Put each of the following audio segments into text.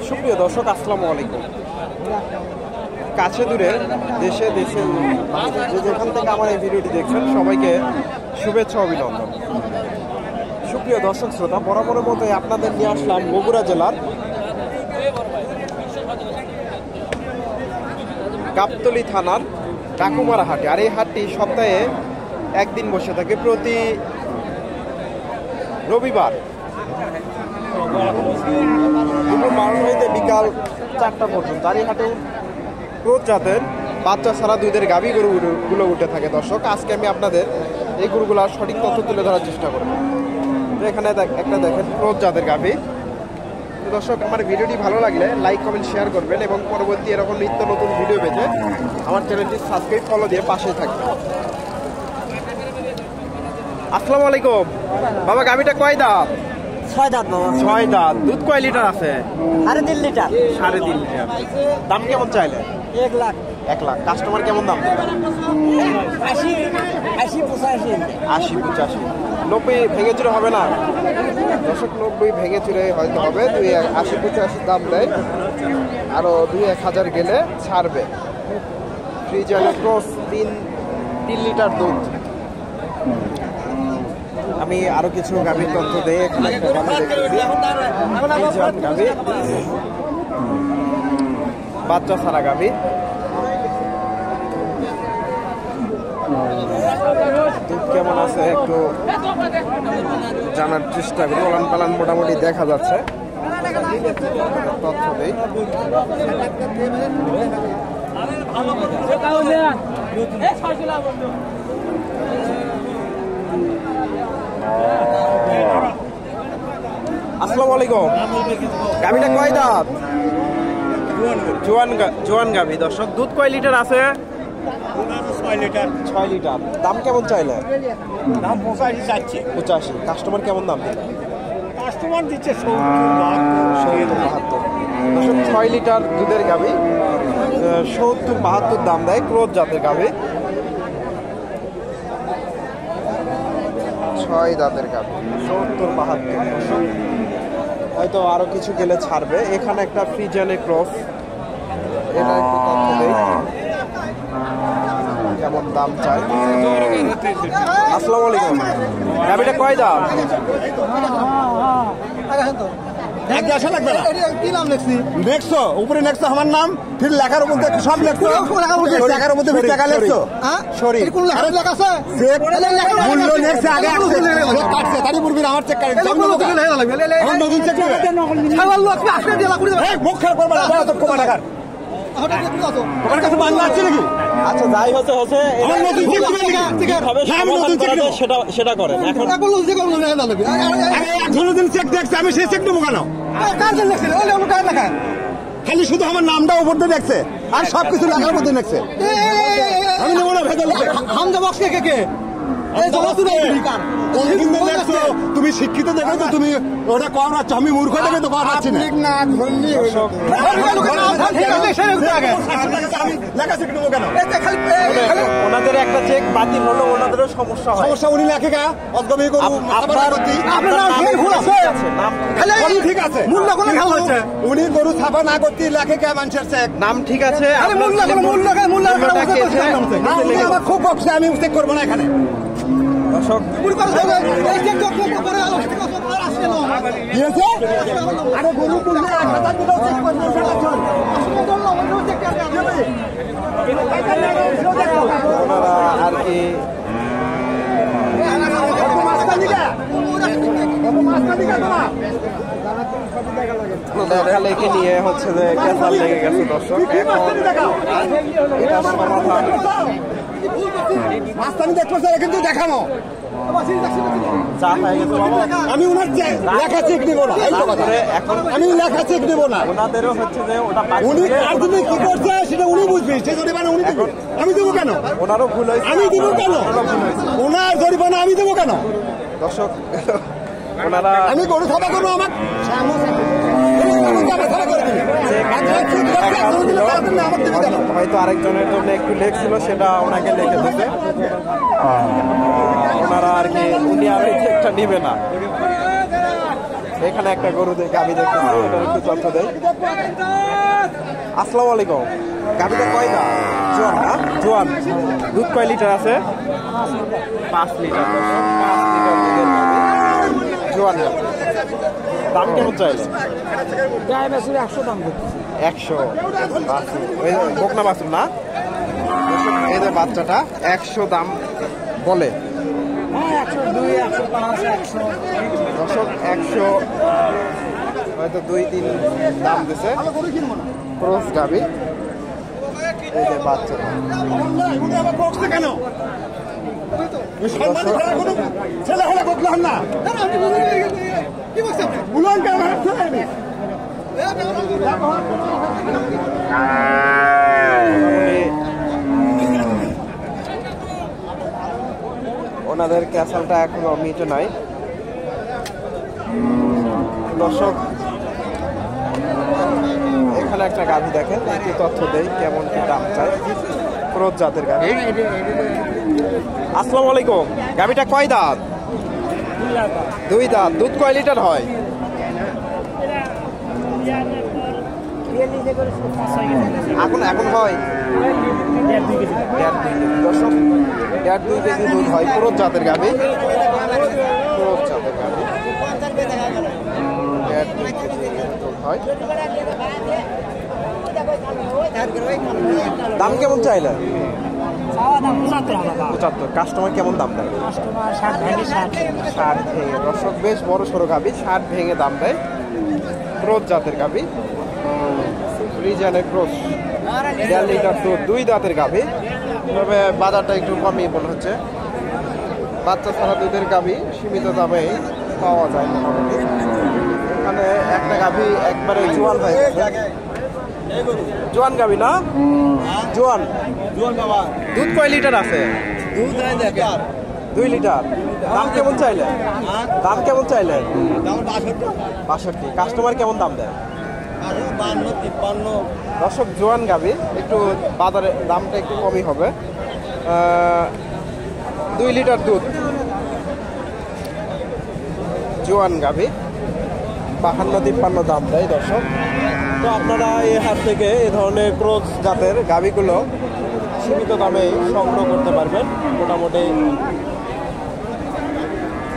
সুপ্রিয় দর্শক, আসসালামু আলাইকুম। কাছে দূরে দেশে দেশে যেখান থেকে আমার এই ভিডিওটি দেখছেন সবাইকে শুভেচ্ছা অভিনন্দন। সুপ্রিয় দর্শক শ্রোতা, বরাবরের মতো আপনাদের নিয়ে আসলাম বগুড়া জেলার গাবতলী থানার ডাকুমারা হাটে। আর এই হাটটি সপ্তাহে একদিন বসে থাকে, প্রতি রবিবার দুপুর 12টা হইতে বিকাল 4টা পর্যন্ত। আর এই হাটে ক্রোধ জাতের বাচ্চা ছাড়া দুধের গাভী গরুগুলো উঠে থাকে। দর্শক, আজকে আমি আপনাদের এই গরুগুলার সঠিক তথ্য তুলে ধরার চেষ্টা করব। তো এখানে একটা দেখেন ক্রোধ জাতের গাভী। তো দর্শক, আমার ভিডিওটি ভালো লাগলে লাইক কমেন্ট শেয়ার করবেন এবং পরবর্তী এরকম নিত্য নতুন ভিডিও পেতে আমার চ্যানেলটি সাবস্ক্রাইব ফলো দিয়ে পাশে থাকবেন। আসসালামু আলাইকুম বাবা, গাভীটা কয় দাঁত? 6 দাঁত বাবা। 6 দাঁত। দুধ কয় লিটার আছে? 3.5 লিটার। 3.5 লিটার। দাম কেমন চাইলে? 1 লাখ। 1 লাখ। কাস্টমার কেমন দাম দেবে? 80 85। 80 85। 90 ভেঙে চুরে হবে না দর্শক? 90 ভেঙে চুরে হয়তো হবে। 80 85 দাম দেয়। আরো 2-1000 গেলে ছাড়বে। ফ্রিজিয়ান ক্রস 3 লিটার দুধ। আমি আরো কিছু গাভীর তথ্য দেই। এখানে একটা গাভী দেখতেছি, গাভী, বাচ্চা ছাড়া গাভী। দুধ কেমন আছে একটু জানার চেষ্টা করি। ওলান পালান মোটামুটি দেখা যাচ্ছে। তথ্য দেই। আসসালামু আলাইকুম। গাভীটা কয় দাঁত? জোয়ান গাভী। দর্শক, দুধ কয় লিটার আছে? 6 লিটার। দাম কেমন চাইলে? দাম 85 চাচ্ছি। 85। কাস্টমার কেমন দাম দিবে? কাস্টমার দিচ্ছে 70-72। 6 লিটার দুধের গাভী, 70-72 দাম দেয়। ক্রোধ জাতের গাভী, 6 দাঁতের গাভী, 70-72। হয়তো আরো কিছু গেলে ছাড়বে। এখানে একটা ফ্রিজিয়ানের ক্রস, এটা একটু তথ্য দেই কেমন দাম চাই। আসসালামু আলাইকুম। গাভীটা কয় দাম? দেখছো উপরে নেক্সট আমার নাম, ফির লেখার মধ্যে সব লেখছো, লেখার মধ্যে টাকা লেখছো। সরি, মূল্য নেক্সট আগে কাটছে তারই পূর্বে আমার চেক কাটছে। নতুন চেক মুখ খারাপ করবে না তোমার টাকার। তোমার কাছে বাংলা আছে নাকি? আচ্ছা, যাই হচ্ছে সেটা করেন। এখন চেক দেখছে, আমি সেই চেক নেবো কেন? খালি শুধু আমার নামটা উপর দিয়ে দেখছে আর সবকিছু লেখার মধ্যে দেখছে। আমি নেবো না ভেতর হামজা বক্স কে তুমি শিক্ষিত দেখো তো, তুমি ওটা কম রাখছো, আমি মূর্খ দেখে তো কম রাখছি না। ওনাদের একটা চেক বাতিল হলো, ওনাদেরও সমস্যা হয়। সমস্যা উনি লেখে গা অদ্গমী করু ঠিক আছে, উনি গরু ছাপা না করতে লেখে কে মানুষের চেক নাম ঠিক আছে, আমার খুব বক্সে, আমি চেক করবো না এখানে। দর্শক, আরে গরু আর কি লেখে নিয়ে হচ্ছে যে ক্যান্সার লেগে গেছে। দর্শক, মাস্তানি দেখবো কিন্তু দেখানো চা হয়ে গেছে বাবা। আমি ওনার লেখা চেক দেবো না, আমি লেখা চেক দেবো না। ওনাদেরও হচ্ছে যে ওটা উনি আর তুমি কি করছে সেটা উনি বুঝবে, সে জরিমানা উনি দেবো, আমি দেবো কেন? ওনারও ভুল হয়েছে, আমি দেবো কেন? ওনার জরিমানা আমি দেবো কেন? দর্শক, ওনারা আমি গরু ছাপা করবো, আমার হয়তো আরেকজনের জন্য একটু লেগ ছিল, সেটা ওনাকে লিখে দিতে ওনারা আর কি, উনি আর এই চেকটা নিবে না। এখানে একটা গরু গাভী দেখতেছি, এটার একটু তথ্য দেয়। আসসালামু আলাইকুম, গাভীটা কয় দাঁত? জোয়ান না? জোয়ান। দুধ কয় লিটার আছে? 5 লিটার। 5 লিটার দুধের গাভী, জোয়ান গাভী। দাম কেমন চাইলে? 100 দাম করতেছি। 100 বকনা বাছুর না? এই যে বাচ্চাটা 100 দাম বলে। হ্যাঁ 102, 105, 100। দর্শক 100 হয়তো 2-3 দাম দিছে। ক্রস গাভী, এই যে বাচ্চাটা। কেন ছেলে হলে বকলাম না, বুলান কেন ওনাদের ক্যাসেলটা এখনো মিটে নাই। দর্শক এখানে একটা গাভী দেখেন, একটু তথ্য দেই কেমন কি দাম চাই। ক্রস জাতের গাভী। আসসালামু আলাইকুম, গাভীটা কয় দাঁত? 2 দাঁত। দুধ কয় লিটার হয়? এখন হয় 1.5-2 কেজি দুধ হয়। ক্রস জাতের গাভী, ক্রস জাতের গাভী 1.5-2 কেজি দুধ হয়। দাম কেমন চাইলে? 75। কাস্টমার কেমন দাম দেয়? 60 ভেঙে। দর্শক বেশ বড় সড়ো গাভী, 60 ভেঙে দাম দেয়। ক্রস জাতের গাভী, ফ্রিজিয়ানের ক্রস। 1.5 লিটার দুধ, 2 দাঁতের গাভী। তবে বাজারটা একটু কমই মনে হচ্ছে। বাচ্চা ছাড়া দুধের গাভী সীমিত দামে পাওয়া যায় মোটামুটি। এখানে একটা গাভী একবারে জোয়ান হয়ে গেছে। জোয়ান গাভী না? জোয়ান। দুধ কয় লিটার আছে? 2 লিটার। দাম কেমন চাইলে? দাম কেমন চাইলে? 62। কাস্টমার কেমন দাম দেয়? 52-53। দর্শক জোয়ান গাভী, একটু বাজারে দামটা একটু কমই হবে। 2 লিটার দুধ, জোয়ান গাভী 52-53 দাম দেয়। দর্শক তো আপনারা এই হাট থেকে এই ধরনের ক্রস জাতের গাভীগুলো সীমিত দামে সংগ্রহ করতে পারবেন মোটামুটি।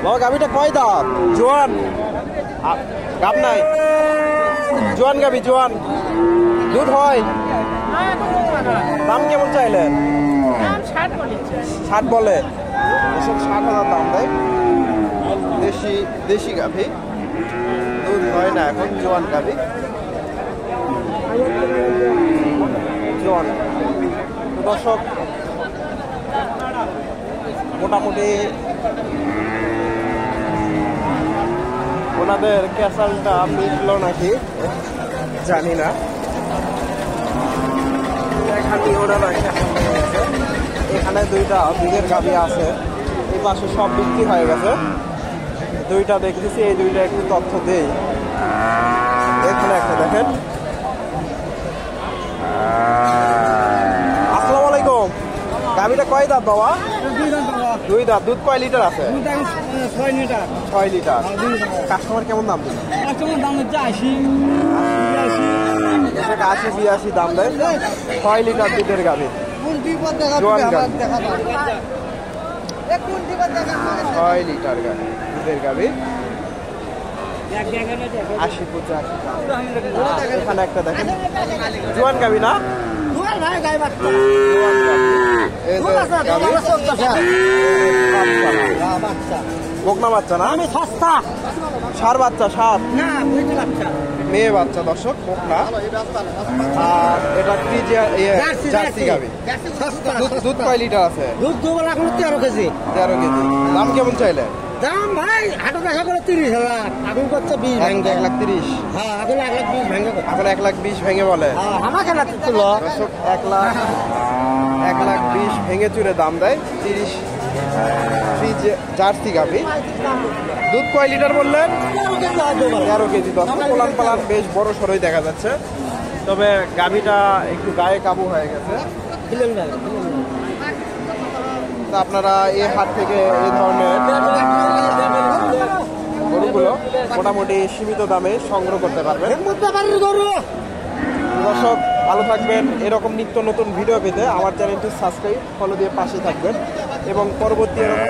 বাবা গাভীটা কয় দাঁত? জোয়ান। গাভ নাই? জোয়ান গাভী, জোয়ান। দুধ হয়? দাম কেমন চাইলেন? 60 বলে। এসব 60,000 দাম দেয়। দেশি গাভী, দুধ হয় না এখন। জোয়ান গাভী, জোয়ান। দর্শক মোটামুটি ওনাদের ক্যাসালটা মিটলো নাকি জানি না। এখানে 2টা দুধের গাভী আছে, এই পাশে সব বিক্রি হয়ে গেছে। 2টা দেখতেছি, এই 2টা একটু তথ্য দেই। এখানে একটা দেখেন। আসসালামু আলাইকুম, গাভীটা কয় দাঁত বাবা? 2 দাঁত। দুধ কয় লিটার আছে? 6 লিটার। 6 লিটার। কাস্টমার কেমন দাম দেয়? দাম হচ্ছে 80, 82 দাম দেয়। 6 লিটার দুধের গাভী, জোয়ান গাভী, 6 লিটার গাভী দুধের গাভী, 80-85। এখানে একটা দেখেন, জোয়ান গাভী না? বকনা বাচ্চা না? সস্তা। ষাঁড় বাচ্চা, ষাঁড় না, বাচ্চা। মেয়ে বাচ্চা। দর্শক বকনা। আর এটা জার্সি গাভী। দুধ কয় লিটার আছে? দুধ 13 কেজি। 13 কেজি। দাম কেমন চাইলে? দাম ভাই হাটে দেখা করে 30,000, এখন করছে 20 ভেঙে। 1,30,000। হ্যাঁ, এখন 1,20,000 ভেঙে। এখন 1,20,000 ভেঙে বলে। আমাকে না তুলো। দর্শক 1,20,000 ভেঙে চুরে দাম দেয়। 30 জার্সি গাভি। দুধ কয় লিটার বললেন? 13 কেজি। পোলান পালান বেশ বড় সড়ই দেখা যাচ্ছে, তবে গাভিটা একটু গায়ে কাবু হয়ে গেছে। তা আপনারা এই হাট থেকে এই ধরনের গরুগুলো মোটামুটি সীমিত দামে সংগ্রহ করতে পারবেন। দর্শক ভালো থাকবেন। এরকম নিত্য নতুন ভিডিও পেতে আমার চ্যানেলটি সাবস্ক্রাইব ফলো দিয়ে পাশে থাকবেন এবং পরবর্তী এরকম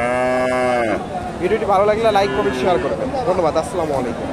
ভিডিওটি ভালো লাগলে লাইক কমেন্ট শেয়ার করবেন। ধন্যবাদ। আসসালামু আলাইকুম।